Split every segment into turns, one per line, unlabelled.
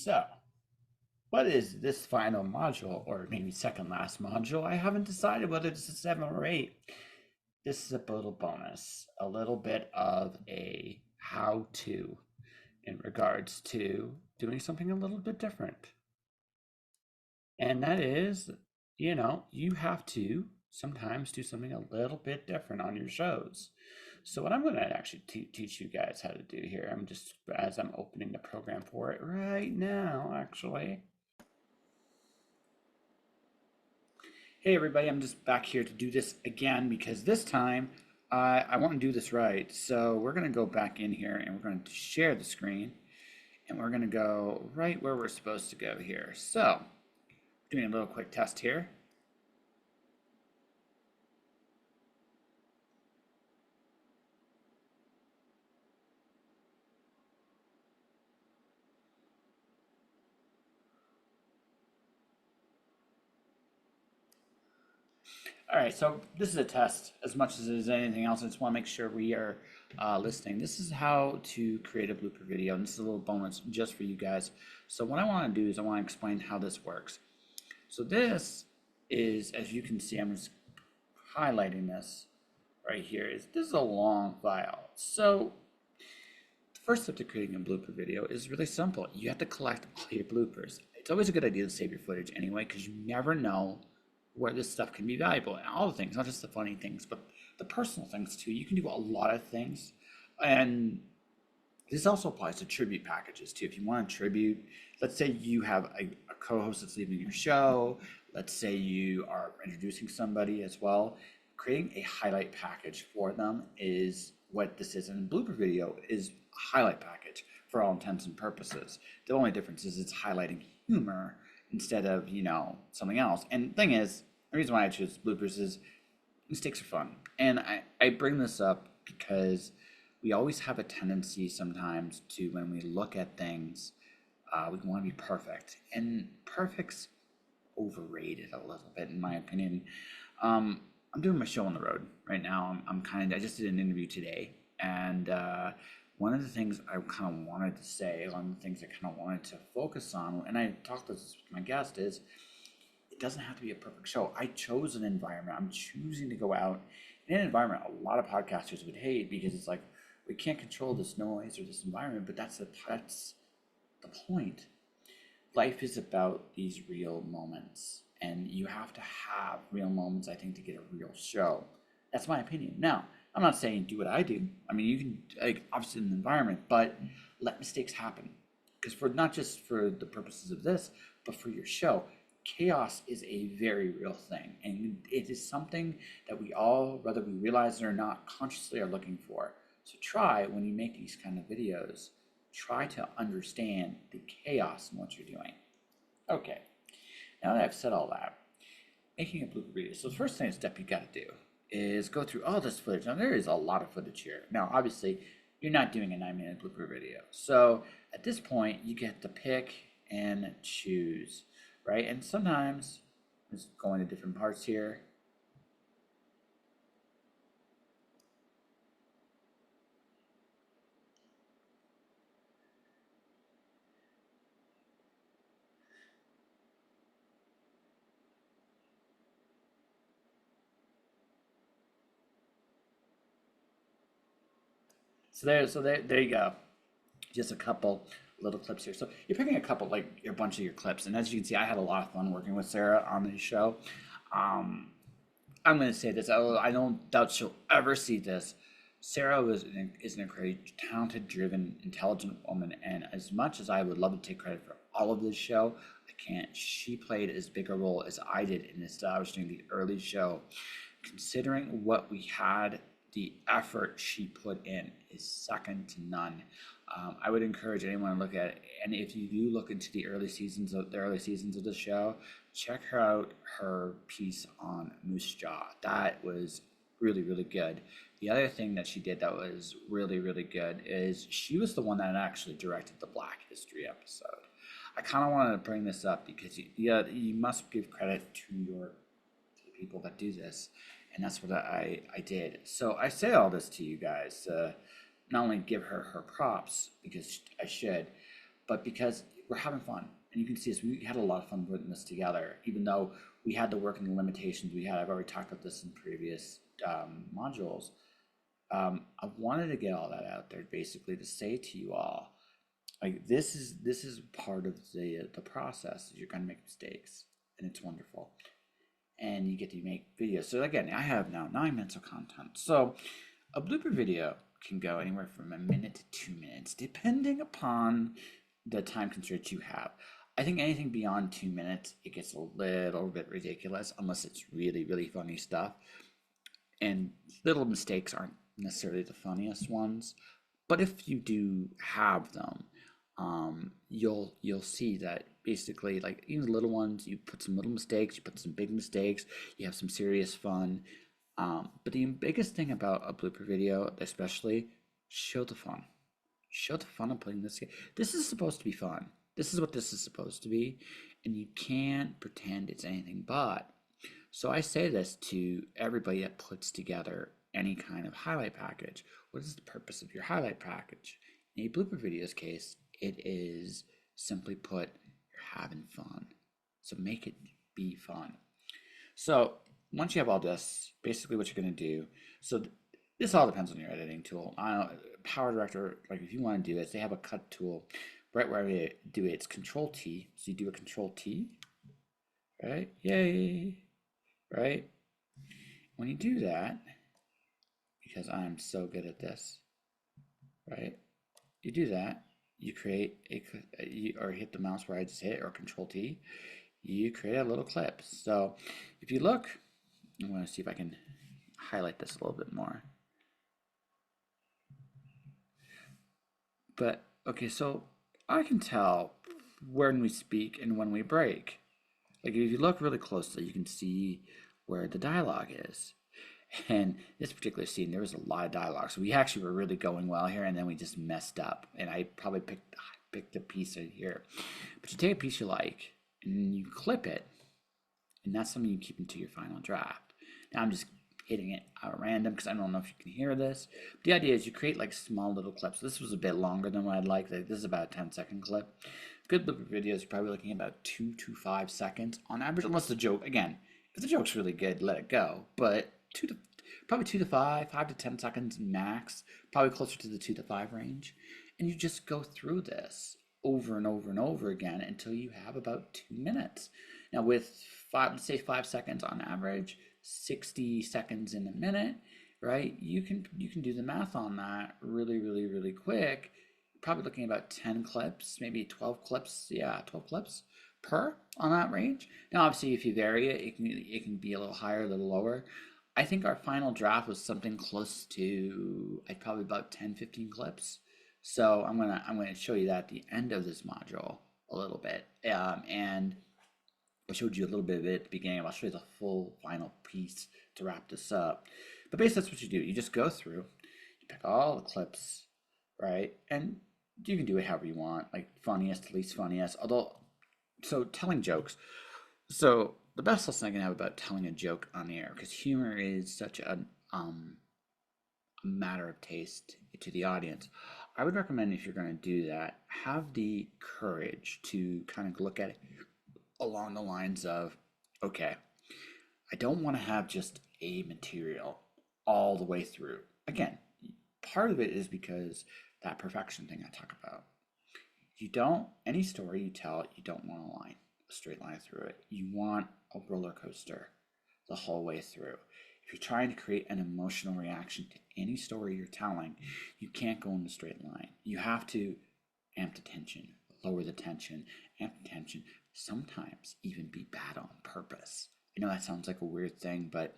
So, what is this final module, or maybe second last module? I haven't decided whether this is 7 or 8. This is a little bonus, a little bit of a how-to in regards to doing something a little bit different. And that is, you have to sometimes do something a little bit different on your shows. So what I'm going to actually teach you guys how to do here, I'm just, as I'm opening the program for it right now, actually. Hey everybody, I'm just back here to do this again because this time I want to do this right. So we're going to go back in here and we're going to share the screen and we're going to go right where we're supposed to go here. So doing a little quick test here. All right, so this is a test as much as it is anything else. I just want to make sure we are listening. This is how to create a blooper video, and this is a little bonus just for you guys. So what I want to do is I want to explain how this works. So this is, as you can see, I'm just highlighting this right here. This is a long file. So the first step to creating a blooper video is really simple. You have to collect all your bloopers. It's always a good idea to save your footage anyway, because you never know where this stuff can be valuable. And all the things, not just the funny things, but the personal things too. You can do a lot of things. And this also applies to tribute packages too. If you want to tribute, let's say you have a co-host that's leaving your show. Let's say you are introducing somebody as well. Creating a highlight package for them is what this is. And a blooper video is a highlight package for all intents and purposes. The only difference is it's highlighting humor instead of, something else. And the thing is, the reason why I choose bloopers is mistakes are fun. And I bring this up because we always have a tendency sometimes to, when we look at things, we want to be perfect. And perfect's overrated a little bit, in my opinion. I'm doing my show on the road right now. I just did an interview today. And one of the things I kind of wanted to say, one of the things I kind of wanted to focus on, and I talked to my guest, is it doesn't have to be a perfect show. I chose an environment. I'm choosing to go out in an environment a lot of podcasters would hate because it's like, we can't control this noise or this environment, but that's the point. Life is about these real moments, and you have to have real moments, I think, to get a real show. That's my opinion. Now, I'm not saying do what I do. I mean, you can, obviously in the environment, but let mistakes happen. Because for not just for the purposes of this, but for your show, chaos is a very real thing. And it is something that we all, whether we realize it or not, consciously are looking for. So try, when you make these kind of videos, try to understand the chaos in what you're doing. Okay, now that I've said all that, making a blooper video. So the first step you got to do is go through all this footage. Now there is a lot of footage here. Now obviously you're not doing a 9-minute blooper video. So at this point you get to pick and choose, right? And sometimes, just going to different parts here. So there you go. Just a couple little clips here. So you're picking a couple, like a bunch of your clips. And as you can see, I had a lot of fun working with Sarah on this show. Um, I'm going to say this. I don't doubt she'll ever see this. Sarah is an incredibly talented, driven, intelligent woman. And as much as I would love to take credit for all of this show, I can't. She played as big a role as I did in establishing the early show. Considering what we had, the effort she put in is second to none. I would encourage anyone to look at it, and if you do look into the early seasons of the show, check her out. Her piece on Moose Jaw, that was really, really good. The other thing that she did that was really, really good is she was the one that actually directed the Black History episode. I kind of wanted to bring this up because you must give credit to the people that do this, and that's what I did. So I say all this to you guys, not only give her props because I should, but because we're having fun. And you can see us, we had a lot of fun putting this together, even though we had to work in the limitations we had. I've already talked about this in previous modules. I wanted to get all that out there basically to say to you all, like this is part of the process. You're going to make mistakes, and it's wonderful, and you get to make videos. So again, I have now 9 minutes of content. So a blooper video can go anywhere from a minute to 2 minutes, depending upon the time constraints you have. I think anything beyond 2 minutes, it gets a little bit ridiculous unless it's really, really funny stuff. And little mistakes aren't necessarily the funniest ones, but if you do have them, you'll see that basically, like even the little ones, you put some little mistakes, you put some big mistakes, you have some serious fun. But the biggest thing about a blooper video, especially, show the fun. Show the fun of putting this. This is supposed to be fun. This is what this is supposed to be, and you can't pretend it's anything but. So I say this to everybody that puts together any kind of highlight package. What is the purpose of your highlight package? In a blooper video's case, it is simply put, you're having fun. So make it be fun. So once you have all this, basically what you're going to do, so this all depends on your editing tool. Power Director, like if you want to do it, they have a cut tool. Right where I do it, it's Control T. So you do a Control T, right? Yay, right? When you do that, because I'm so good at this, right? You do that, you create or hit the mouse where I just hit, or Control T, you create a little clip. So if you look, I'm going to see if I can highlight this a little bit more. But okay, so I can tell when we speak and when we break. Like if you look really closely, you can see where the dialogue is. And this particular scene, there was a lot of dialogue. So we actually were really going well here, and then we just messed up. And I probably picked a piece of here. But you take a piece you like, and you clip it, and that's something you keep into your final draft. Now I'm just hitting it out random because I don't know if you can hear this. But the idea is you create like small little clips. This was a bit longer than what I'd like. This is about a 10-second clip. Good blooper videos, you're probably looking at about 2 to 5 seconds on average, unless the joke, again, if the joke's really good, let it go. But probably 2 to 5 to 10 seconds max, probably closer to the 2 to 5 range. And you just go through this over and over and over again until you have about 2 minutes. Now with let's say 5 seconds on average, 60 seconds in a minute, right? You can do the math on that really, really, really quick. Probably looking at about 10 clips, maybe 12 clips. Yeah, 12 clips per on that range. Now, obviously, if you vary it, it can be a little higher, a little lower. I think our final draft was something close to probably about 10, 15 clips. So I'm gonna show you that at the end of this module a little bit. And I showed you a little bit of it at the beginning. I'll show you the full final piece to wrap this up. But basically, that's what you do. You just go through, you pick all the clips, right? And you can do it however you want, like funniest, least funniest. Although, so telling jokes. So the best lesson I can have about telling a joke on the air, because humor is such a matter of taste to the audience. I would recommend if you're going to do that, have the courage to kind of look at it along the lines of, okay, I don't want to have just a material all the way through. Again, part of it is because that perfection thing I talk about. Any story you tell, you don't want a straight line through it. You want a roller coaster the whole way through. If you're trying to create an emotional reaction to any story you're telling, you can't go in the straight line. You have to amp the tension, lower the tension, amp the tension, sometimes even be bad on purpose. I know that sounds like a weird thing, but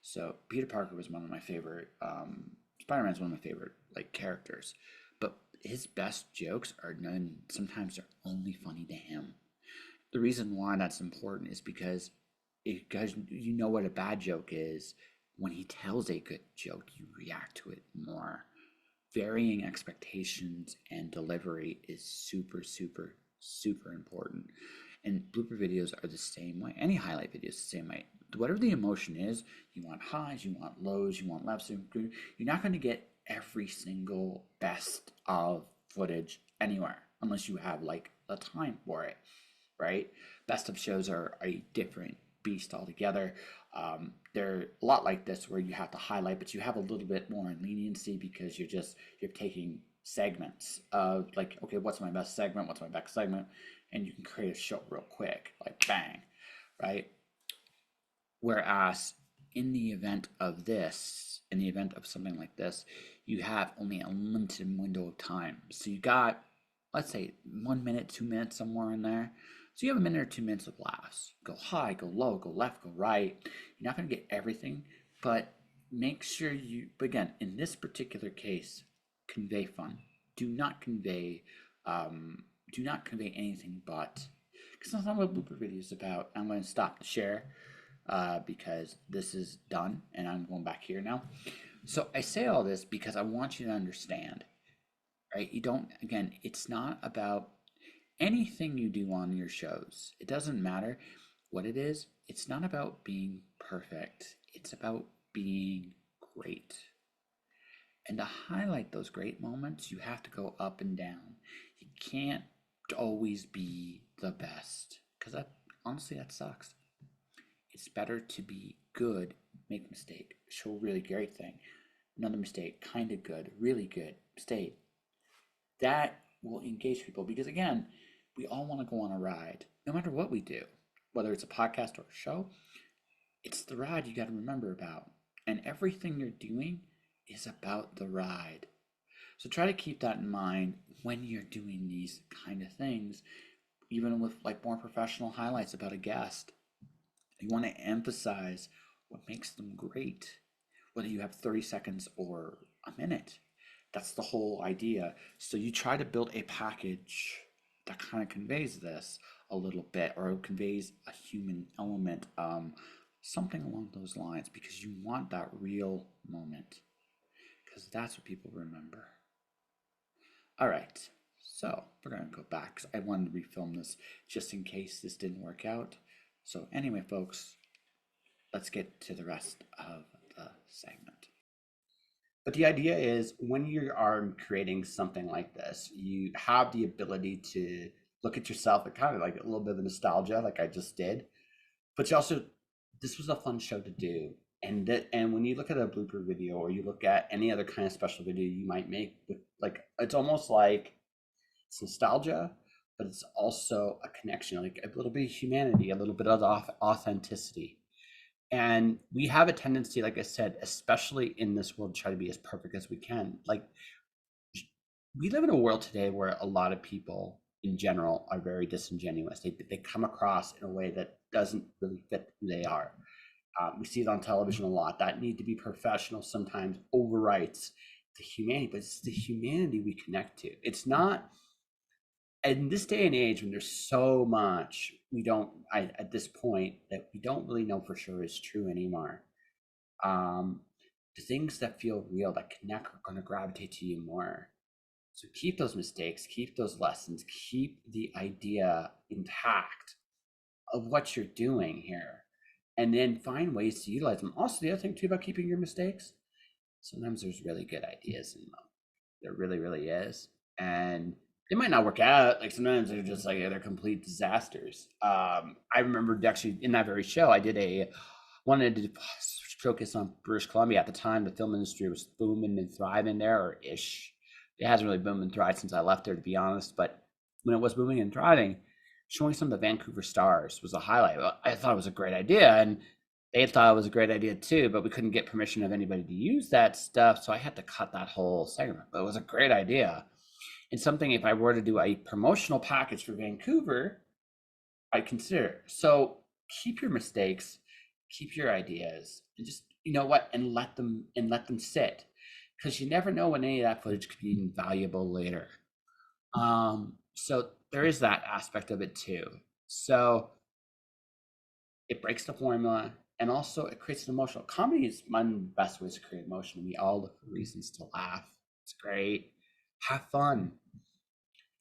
so Peter Parker was one of my favorite, Spider-Man's one of my favorite like characters, but his best jokes sometimes they're only funny to him. The reason why that's important is because you know what a bad joke is. When he tells a good joke, you react to it more. Varying expectations and delivery is super, super, super important. And blooper videos are the same way. Any highlight video is the same way. Whatever the emotion is, you want highs, you want lows, you want lefts. You're not going to get every single best of footage anywhere unless you have like the time for it, right? Best of shows are a different beast altogether. They're a lot like this where you have to highlight, but you have a little bit more leniency because you're taking segments of like, okay, what's my best segment? What's my best segment? And you can create a show real quick, like bang, right? Whereas in the event of this, in the event of something like this, you have only a limited window of time. So you got, let's say, 1 minute, 2 minutes, somewhere in there. So you have a minute or 2 minutes of laughs. Go high, go low, go left, go right. You're not going to get everything, but make sure you, but again, in this particular case, convey fun. Do not convey, do not convey anything but, because that's not what Blooper video is about. I'm going to stop the share because this is done and I'm going back here now. So I say all this because I want you to understand, right? You don't, again, it's not about anything you do on your shows. It doesn't matter what it is. It's not about being perfect. It's about being great. And to highlight those great moments, you have to go up and down. You can't always be the best because that, honestly, that sucks. It's better to be good, make a mistake, show a really great thing, another mistake, kind of good, really good, mistake. That will engage people because, again, we all want to go on a ride, no matter what we do, whether it's a podcast or a show. It's the ride you got to remember about. And everything you're doing is about the ride. So try to keep that in mind when you're doing these kind of things, even with like more professional highlights about a guest. You want to emphasize what makes them great, whether you have 30 seconds or a minute. That's the whole idea. So you try to build a package that kind of conveys this a little bit or conveys a human element, something along those lines, because you want that real moment, because that's what people remember. All right, so we're going to go back because I wanted to refilm this just in case this didn't work out. So anyway, folks, let's get to the rest of the segment. But the idea is when you are creating something like this, you have the ability to look at yourself and kind of like a little bit of nostalgia, like I just did. But you also, this was a fun show to do. And when you look at a blooper video or you look at any other kind of special video you might make, with like it's almost like it's nostalgia, but it's also a connection, like a little bit of humanity, a little bit of authenticity. And we have a tendency, like I said, especially in this world, to try to be as perfect as we can. Like we live in a world today where a lot of people in general are very disingenuous. They come across in a way that doesn't really fit who they are. We see it on television a lot. That need to be professional sometimes overwrites the humanity, but it's the humanity we connect to. It's not, in this day and age when there's so much we don't, at this point, that we don't really know for sure is true anymore. The things that feel real, that connect, are going to gravitate to you more. So keep those mistakes, keep those lessons, keep the idea intact of what you're doing here, and then find ways to utilize them. Also, the other thing too about keeping your mistakes, sometimes there's really good ideas in them. There really, really is. And they might not work out. Like sometimes they're just like they're complete disasters. I remember actually in that very show, I did wanted to focus on British Columbia at the time. The film industry was booming and thriving there, or ish. It hasn't really boomed and thrived since I left there, to be honest. But when it was booming and thriving, showing some of the Vancouver stars was a highlight. I thought it was a great idea, and they thought it was a great idea too, but we couldn't get permission of anybody to use that stuff, so I had to cut that whole segment. But it was a great idea. And something, if I were to do a promotional package for Vancouver, I'd consider. So keep your mistakes, keep your ideas, and just, you know what, and let them sit. Because you never know when any of that footage could be valuable later. So there is that aspect of it too. So it breaks the formula, and also it creates an emotional. Comedy is one of the best ways to create emotion. We all look for reasons to laugh. It's great. Have fun.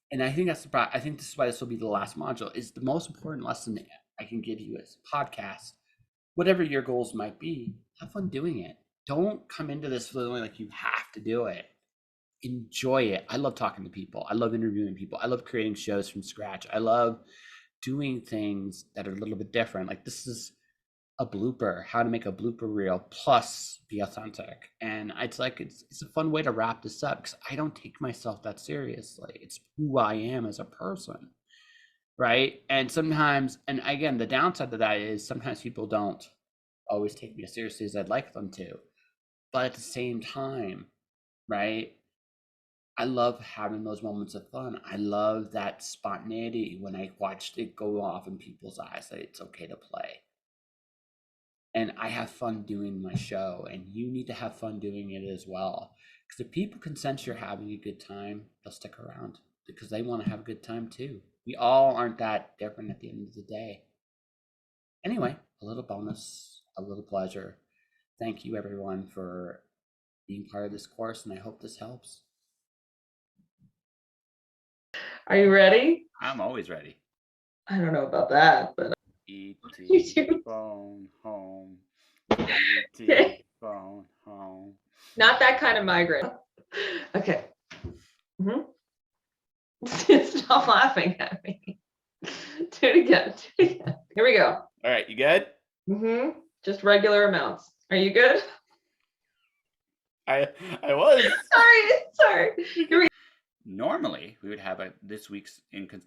And I think I think this is why this will be the last module. Is the most important lesson that I can give you as a podcast. Whatever your goals might be, have fun doing it. Don't come into this feeling like you have to do it. enjoy it. I love talking to people. I love interviewing people. I love creating shows from scratch. I love doing things that are a little bit different. Like this is a blooper, how to make a blooper reel plus be authentic. And it's like it's a fun way to wrap this up because I don't take myself that seriously. It's who I am as a person. Right. And sometimes, and again, the downside of that is sometimes people don't always take me as seriously as I'd like them to. But at the same time, right, I love having those moments of fun. I love that spontaneity when I watched it go off in people's eyes that it's okay to play. And I have fun doing my show, and you need to have fun doing it as well. Because if people can sense you're having a good time, they'll stick around because they want to have a good time too. We all aren't that different at the end of the day. Anyway, a little bonus, a little pleasure. Thank you everyone for being part of this course, and I hope this helps.
Are you ready?
I'm always ready.
I don't know about that, but
E.T. phone home. E.T. phone home.
Not that kind of migraine. Okay. Stop laughing at me. Do it again. Here we go.
All right, you good?
Just regular amounts. Are you good?
I was.
Sorry. Here we go.
Normally, we would have this week's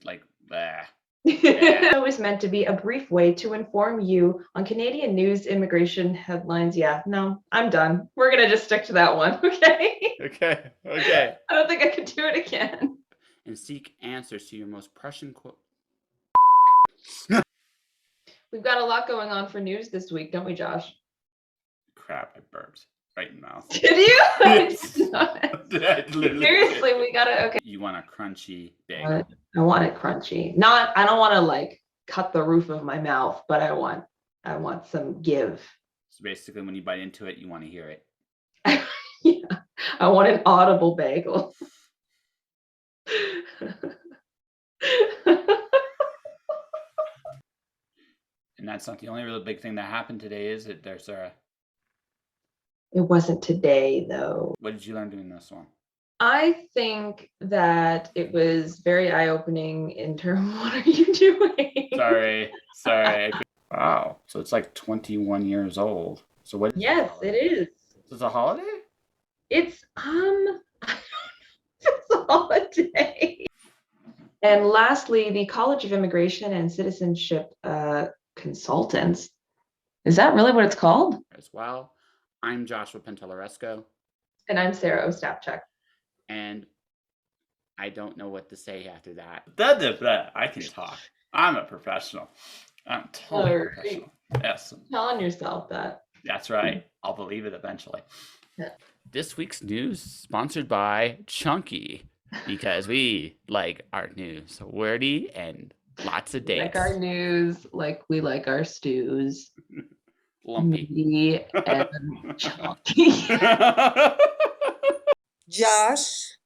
like blah.
It was meant to be a brief way to inform you on Canadian news, immigration headlines. Yeah, no, I'm done. We're gonna just stick to that one, okay?
Okay.
I don't think I could do it again.
And seek answers to your most pressing
We've got a lot going on for news this week, don't we, Josh?
Crap, I burped right in the mouth.
Did you?
Yes.
Seriously, we gotta. Okay.
You want a crunchy big?
I want it crunchy. I don't want to like cut the roof of my mouth, but I want some give.
So basically, when you bite into it, you want to hear it.
Yeah, I want an audible bagel.
And that's not the only really big thing that happened today, is it there, Sarah?
It wasn't today, though.
What did you learn doing this one?
I think that it was very eye-opening in terms of what are you doing?
Sorry. Wow. So it's like 21 years old. So what?
Yes, it is.
Is it a holiday?
It's it's a holiday. And lastly, the College of Immigration and Citizenship Consultants. Is that really what it's called?
As well. I'm Joshua Penteloresco.
And I'm Sarah Ostapchuk.
And I don't know what to say after that. I can talk. I'm a professional. I'm totally professional. Yes.
Telling yourself that.
That's right. I'll believe it eventually.
Yeah.
This week's news sponsored by Chunky, because we like our news wordy and lots of dates.
Like our news, like we like our stews.
Lumpy.
And chunky.
Josh.